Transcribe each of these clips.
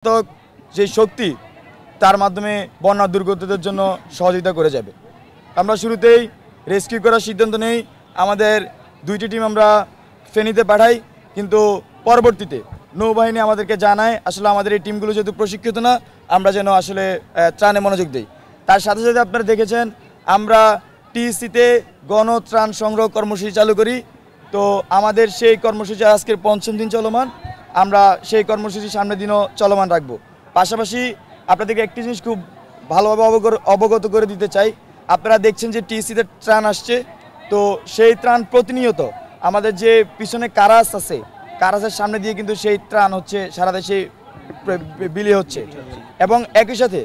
তক যে শক্তি তার মাধ্যমে বন্যা দুর্গতদের জন্য সহযোগিতা করে যাবে। আমরা শুরুতেই রেস্কিউ করার সিদ্ধান্ত নেই, আমাদের দুইটি টিম আমরা ফেনীতে পাঠাই, কিন্তু পরবর্তীতে নৌবাহিনী আমাদেরকে জানায় আসলে আমাদের এই টিমগুলো যেহেতু প্রশিক্ষিত না, আমরা যেন আসলে ত্রাণে মনোযোগ দিই। তার সাথে সাথে আপনারা দেখেছেন আমরা টিসিতে গণত্রাণ সংগ্রহ কর্মসূচি চালু করি। তো আমাদের সেই কর্মসূচি আজকের পঞ্চম দিন চলমান, আমরা সেই কর্মসূচি সামনের দিনও চলমান রাখবো। পাশাপাশি আপনাদেরকে একটি জিনিস খুব ভালোভাবে অবগত করে দিতে চাই, আপনারা দেখছেন যে টিসিতে ত্রাণ আসছে, তো সেই ত্রাণ প্রতিনিয়ত আমাদের যে পিছনে কারাস আছে, কারাসের সামনে দিয়ে কিন্তু সেই ত্রাণ হচ্ছে সারা দেশে বিলি হচ্ছে। এবং একই সাথে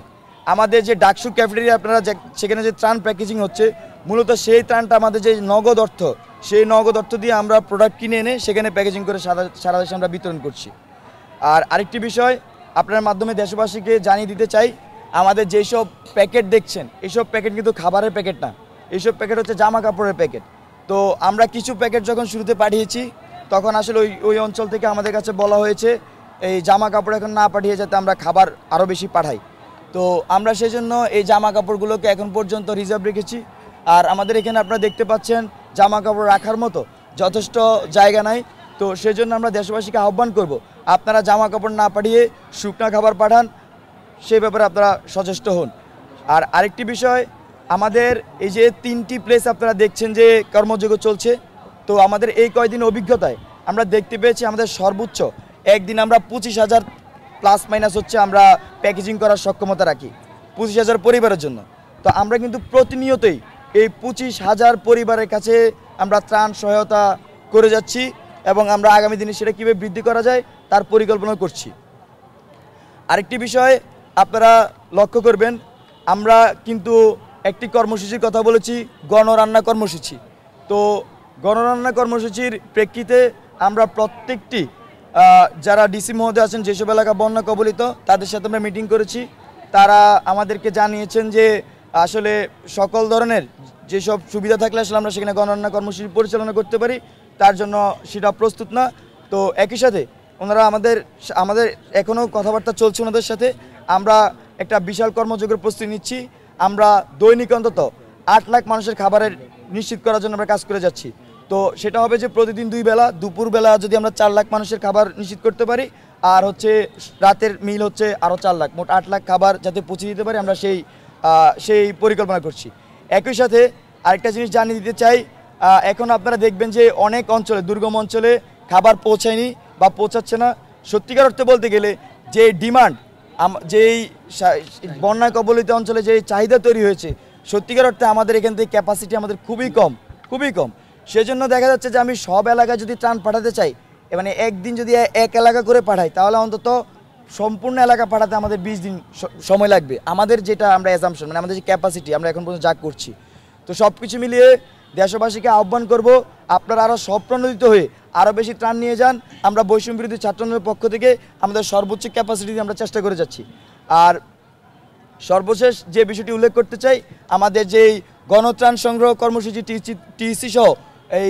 আমাদের যে ডাকসু ক্যাফেটেরিয়া আপনারা সেখানে যে ত্রাণ প্যাকেজিং হচ্ছে, মূলত সেই ত্রাণটা আমাদের যে নগদ অর্থ, সেই নগদ অর্থ দিয়ে আমরা প্রোডাক্ট কিনে এনে সেখানে প্যাকেজিং করে সারা দেশে আমরা বিতরণ করছি। আর আরেকটি বিষয় আপনার মাধ্যমে দেশবাসীকে জানিয়ে দিতে চাই, আমাদের যেসব প্যাকেট দেখছেন এইসব প্যাকেট কিন্তু খাবারের প্যাকেট না, এইসব প্যাকেট হচ্ছে জামা কাপড়ের প্যাকেট। তো আমরা কিছু প্যাকেট যখন শুরুতে পাঠিয়েছি তখন আসলে ওই অঞ্চল থেকে আমাদের কাছে বলা হয়েছে এই জামা কাপড় এখন না পাঠিয়ে যাতে আমরা খাবার আরও বেশি পাঠাই। তো আমরা সেই জন্য এই জামা কাপড়গুলোকে এখন পর্যন্ত রিজার্ভ রেখেছি। আর আমাদের এখানে আপনারা দেখতে পাচ্ছেন জামা কাপড় রাখার মতো যথেষ্ট জায়গা নাই, তো সেই জন্য আমরা দেশবাসীকে আহ্বান করব আপনারা জামা কাপড় না পাঠিয়ে শুকনা খাবার পাঠান, সেই ব্যাপারে আপনারা সচেষ্ট হন। আর আরেকটি বিষয়, আমাদের এই যে 3টি প্লেস আপনারা দেখছেন যে কর্মযোগ্য চলছে, তো আমাদের এই কয়দিন অভিজ্ঞতায় আমরা দেখতে পেয়েছি আমাদের সর্বোচ্চ একদিন আমরা 25,000 প্লাস মাইনাস হচ্ছে আমরা প্যাকেজিং করার সক্ষমতা রাখি 25,000 পরিবারের জন্য। তো আমরা কিন্তু প্রতিনিয়তই এই 25,000 পরিবারের কাছে আমরা ত্রাণ সহায়তা করে যাচ্ছি এবং আমরা আগামী দিনে সেটা কীভাবে বৃদ্ধি করা যায় তার পরিকল্পনা করছি। আরেকটি বিষয় আপনারা লক্ষ্য করবেন, আমরা কিন্তু একটি কর্মসূচির কথা বলেছি, গণরান্না কর্মসূচি। তো গণরান্না কর্মসূচির প্রেক্ষিতে আমরা প্রত্যেকটি যারা ডিসি মহোদয় আছেন যেসব এলাকা বন্যা কবলিত তাদের সাথে আমরা মিটিং করেছি, তারা আমাদেরকে জানিয়েছেন যে আসলে সকল ধরনের যেসব সুবিধা থাকলে আসলে আমরা সেখানে গণরান্না কর্মসূচি পরিচালনা করতে পারি, তার জন্য সেটা প্রস্তুত না। তো একই সাথে ওনারা আমাদের এখনও কথাবার্তা চলছে ওনাদের সাথে, আমরা একটা বিশাল কর্মযোগের প্রস্তুতি নিচ্ছি। আমরা দৈনিক অন্তত 8 লাখ মানুষের খাবারের নিশ্চিত করার জন্য আমরা কাজ করে যাচ্ছি। তো সেটা হবে যে প্রতিদিন 2 বেলা, দুপুরবেলা যদি আমরা 4 লাখ মানুষের খাবার নিশ্চিত করতে পারি, আর হচ্ছে রাতের মিল হচ্ছে আরও 4 লাখ, মোট 8 লাখ খাবার যাতে পৌঁছে দিতে পারি, আমরা সেই পরিকল্পনা করছি। একই সাথে আরেকটা জিনিস জানিয়ে দিতে চাই, এখন আপনারা দেখবেন যে অনেক অঞ্চলে, দুর্গম অঞ্চলে খাবার পৌঁছায়নি বা পৌঁছাচ্ছে না। সত্যিকার অর্থে বলতে গেলে যে ডিমান্ড, যেই বন্যা কবলিত অঞ্চলে যে চাহিদা তৈরি হয়েছে, সত্যিকার অর্থে আমাদের এখান থেকে ক্যাপাসিটি আমাদের খুবই কম। সেজন্য দেখা যাচ্ছে যে আমি সব এলাকায় যদি ত্রাণ পাঠাতে চাই, মানে একদিন যদি এক এলাকা করে পাঠাই, তাহলে অন্তত সম্পূর্ণ এলাকা পাঠাতে আমাদের 20 দিন সময় লাগবে। আমাদের যেটা আমরা অ্যাজাম্পশন, মানে আমাদের যে ক্যাপাসিটি আমরা এখন পর্যন্ত যা করছি, তো সব কিছু মিলিয়ে দেশবাসীকে আহ্বান করব আপনারা আরও স্বপ্রণোদিত হয়ে আরও বেশি ত্রাণ নিয়ে যান। আমরা বৈষম্য বিরোধী ছাত্র আন্দোলনের পক্ষ থেকে আমাদের সর্বোচ্চ ক্যাপাসিটি দিয়ে আমরা চেষ্টা করে যাচ্ছি। আর সর্বশেষ যে বিষয়টি উল্লেখ করতে চাই, আমাদের যেই গণত্রাণ সংগ্রহ কর্মসূচি টিসি সহ এই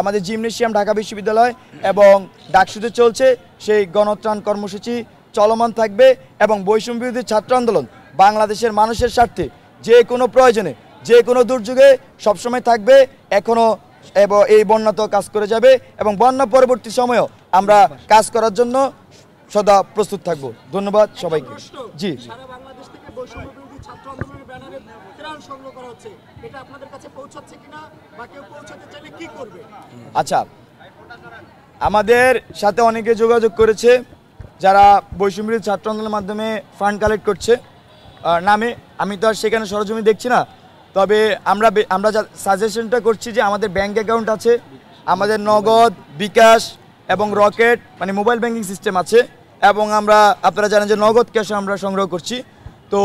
আমাদের জিমনেশিয়াম ঢাকা বিশ্ববিদ্যালয় এবং ডাকসুতে চলছে, সেই গণত্রাণ কর্মসূচি চলমান থাকবে এবং বৈষম্য বিরোধী ছাত্র আন্দোলন বাংলাদেশের মানুষের স্বার্থে যে কোনো প্রয়োজনে, যে কোনো দুর্যোগে সবসময় থাকবে এখনও, এবং এই বন্যা তো কাজ করে যাবে এবং বন্যা পরবর্তী সময়েও আমরা কাজ করার জন্য সদা প্রস্তুত থাকব। ধন্যবাদ সবাইকে। জি, আচ্ছা, আমাদের সাথে অনেকে যোগাযোগ করেছে যারা বৈষম্য বিরোধী ছাত্র আন্দোলনের মাধ্যমে ফান্ড কালেক্ট করছে নামে, আমি তো আর সেখানে সরজমি দেখছি না, তবে আমরা সাজেশনটা করছি যে আমাদের ব্যাংক অ্যাকাউন্ট আছে, আমাদের নগদ, বিকাশ এবং রকেট মানে মোবাইল ব্যাংকিং সিস্টেম আছে, এবং আপনারা জানেন যে নগদ ক্যাশ আমরা সংগ্রহ করছি। তো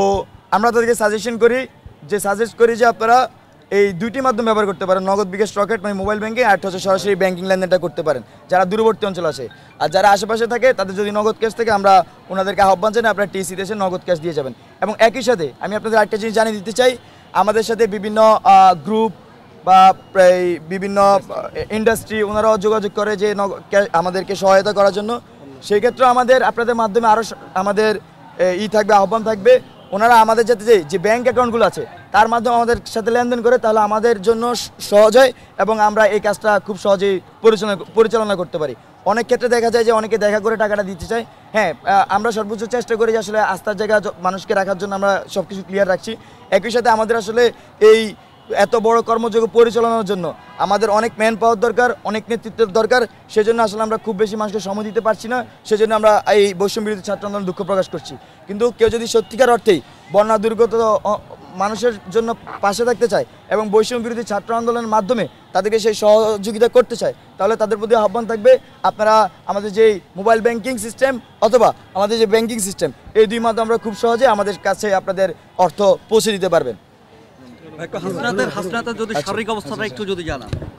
আমরা তাদেরকে সাজেস্ট করি যে আপনারা এই 2টি মাধ্যম ব্যবহার করতে পারেন, নগদ, বিকাশ, রকেট মানে মোবাইল ব্যাংকিং, আর হচ্ছে সরাসরি ব্যাংকিং লেনদেনটা করতে পারেন যারা দূরবর্তী অঞ্চল আছে। আর যারা আশেপাশে থাকে তাদের যদি নগদ ক্যাশ থাকে, আমরা ওনাদেরকে আহ্বান জানাই আপনারা টিসিতে এসে নগদ ক্যাশ দিয়ে যাবেন। এবং একই সাথে আমি আপনাদের আরেকটা জিনিস জানিয়ে দিতে চাই, আমাদের সাথে বিভিন্ন গ্রুপ বা বিভিন্ন ইন্ডাস্ট্রি ওনারাও যোগাযোগ করে যে আমাদেরকে সহায়তা করার জন্য। সেই ক্ষেত্রে আমাদের আপনাদের মাধ্যমে আরও আমাদের থাকবে, আহ্বান থাকবে, ওনারা আমাদের যাতে যে ব্যাংক অ্যাকাউন্টগুলো আছে তার মাধ্যমে আমাদের সাথে লেনদেন করে, তাহলে আমাদের জন্য সহজ হয় এবং আমরা এই কাজটা খুব সহজেই পরিচালনা করতে পারি। অনেক ক্ষেত্রে দেখা যায় যে অনেকে দেখা করে টাকাটা দিতে চায়। হ্যাঁ, আমরা সর্বোচ্চ চেষ্টা করি যে আসলে আস্থার জায়গা মানুষকে রাখার জন্য আমরা সব কিছু ক্লিয়ার রাখছি। একই সাথে আমাদের আসলে এই এত বড় কর্মযোগ্য পরিচালনার জন্য আমাদের অনেক ম্যান পাওয়ার দরকার, অনেক নেতৃত্বের দরকার। সেজন্য আসলে আমরা খুব বেশি মানুষকে সময় দিতে পারছি না, সেজন্য আমরা এই বৈষম্য বিরোধী ছাত্র আন্দোলন দুঃখ প্রকাশ করছি। কিন্তু কেউ যদি সত্যিকার অর্থেই বন্যা দুর্গত মানুষের জন্য পাশে থাকতে চায় এবং বৈষম্য বিরোধী ছাত্র আন্দোলনের মাধ্যমে তাদেরকে সেই সহযোগিতা করতে চায়, তাহলে তাদের প্রতি আহ্বান থাকবে আপনারা আমাদের যেই মোবাইল ব্যাংকিং সিস্টেম অথবা আমাদের যে ব্যাংকিং সিস্টেম, এই দুই মাধ্যমে আমরা খুব সহজে আমাদের কাছে আপনাদের অর্থ পৌঁছে দিতে পারবেন।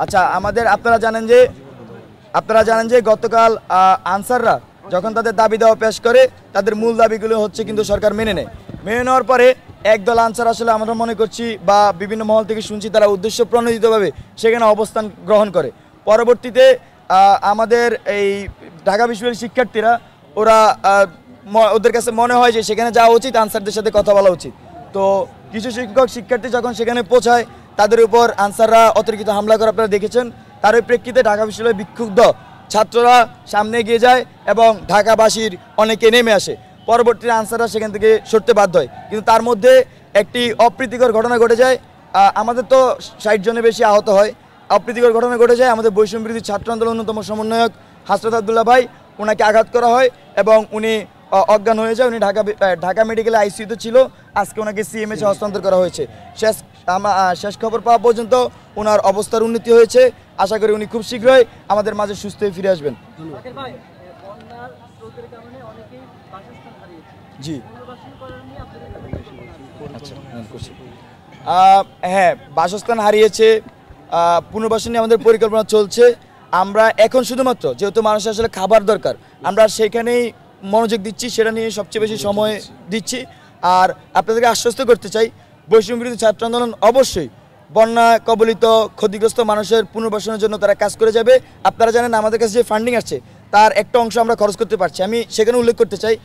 আচ্ছা, আমাদের আপনারা জানেন যে গতকাল আনসাররা যখন তাদের দাবি দেওয়া পেশ করে, তাদের মূল দাবিগুলো হচ্ছে কিন্তু সরকার মেনে নেওয়ার পরে একদল আনসার আসলে আমরা মনে করছি বা বিভিন্ন মহল থেকে শুনছি তারা উদ্দেশ্য প্রণোদিতভাবে সেখানে অবস্থান গ্রহণ করে। পরবর্তীতে আমাদের এই ঢাকা বিশ্ববিদ্যালয়ের শিক্ষার্থীরা ওদের কাছে মনে হয় যে সেখানে যাওয়া উচিত, আনসারদের সাথে কথা বলা উচিত। তো কিছু শিক্ষার্থী যখন সেখানে পৌঁছায়, তাদের উপর আনসাররা অতিরিক্ত হামলা করে আপনারা দেখেছেন। তার ওই প্রেক্ষিতে ঢাকা বিশ্ববিদ্যালয়ের বিক্ষুব্ধ ছাত্ররা সামনে এগিয়ে যায় এবং ঢাকাবাসীর অনেকে নেমে আসে। পরবর্তীতে আনসাররা সেখান থেকে সরতে বাধ্য হয়, কিন্তু তার মধ্যে একটি অপ্রীতিকর ঘটনা ঘটে যায়। আমাদের তো 60 জনের বেশি আহত হয়। অপ্রীতিকর ঘটনা ঘটে যায়, আমাদের বৈষম্য বিরোধী ছাত্র আন্দোলনের অন্যতম সমন্বয়ক হাসরত আবদুল্লাহ ভাই, ওনাকে আঘাত করা হয় এবং উনি অজ্ঞান হয়ে যায়। উনি ঢাকা মেডিকেলে আইসিইউতে ছিল। আজকে ওনাকে সিএমএইচে হস্তান্তর করা হয়েছে। শেষ খবর পাওয়া পর্যন্ত ওনার অবস্থার উন্নতি হয়েছে। আশা করি উনি খুব শীঘ্রই আমাদের মাঝে সুস্থ হয়ে ফিরে আসবেন। জি, হ্যাঁ, বাসস্থান হারিয়েছে, পুনর্বাসন নিয়ে আমাদের পরিকল্পনা চলছে। আমরা এখন শুধুমাত্র যেহেতু মানুষের আসলে খাবার দরকার, আমরা সেখানেই মনোযোগ দিচ্ছি, সেটা নিয়ে সবচেয়ে বেশি সময় দিচ্ছি। আর আপনাদেরকে আশ্বস্ত করতে চাই, বৈষম্য বিরোধী ছাত্র আন্দোলন অবশ্যই বন্যা কবলিত ক্ষতিগ্রস্ত মানুষের পুনর্বাসনের জন্য তারা কাজ করে যাবে। আপনারা জানেন আমাদের কাছে যে ফান্ডিং আসছে তার একটা অংশ আমরা খরচ করতে পারছি। আমি সেখানে উল্লেখ করতে চাই,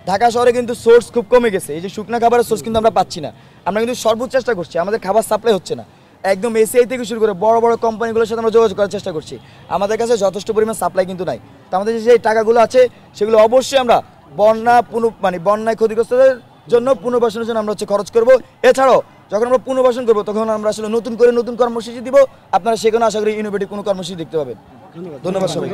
ঢাকা শহরে কিন্তু সোর্স খুব কমে গেছে। এই যে শুকনো খাবারের সোর্স কিন্তু আমরা পাচ্ছি না। আমরা কিন্তু সর্বোচ্চ চেষ্টা করছি, আমাদের খাবার সাপ্লাই হচ্ছে না। একদম এসিআই থেকে শুরু করে বড় বড় কোম্পানিগুলোর সাথে আমরা যোগাযোগ করার চেষ্টা করছি, আমাদের কাছে যথেষ্ট পরিমাণ সাপ্লাই কিন্তু নাই। তো আমাদের যে টাকাগুলো আছে সেগুলো অবশ্যই আমরা বন্যায় ক্ষতিগ্রস্তদের জন্য পুনর্বাসনের জন্য আমরা খরচ করব। এছাড়াও যখন আমরা পুনর্বাসন করবো তখন আমরা আসলে নতুন কর্মসূচি দিব। আপনারা সেখানে আশা করি ইনোভেটিভ কোনো কর্মসূচি দেখতে পাবেন। ধন্যবাদ সবাই।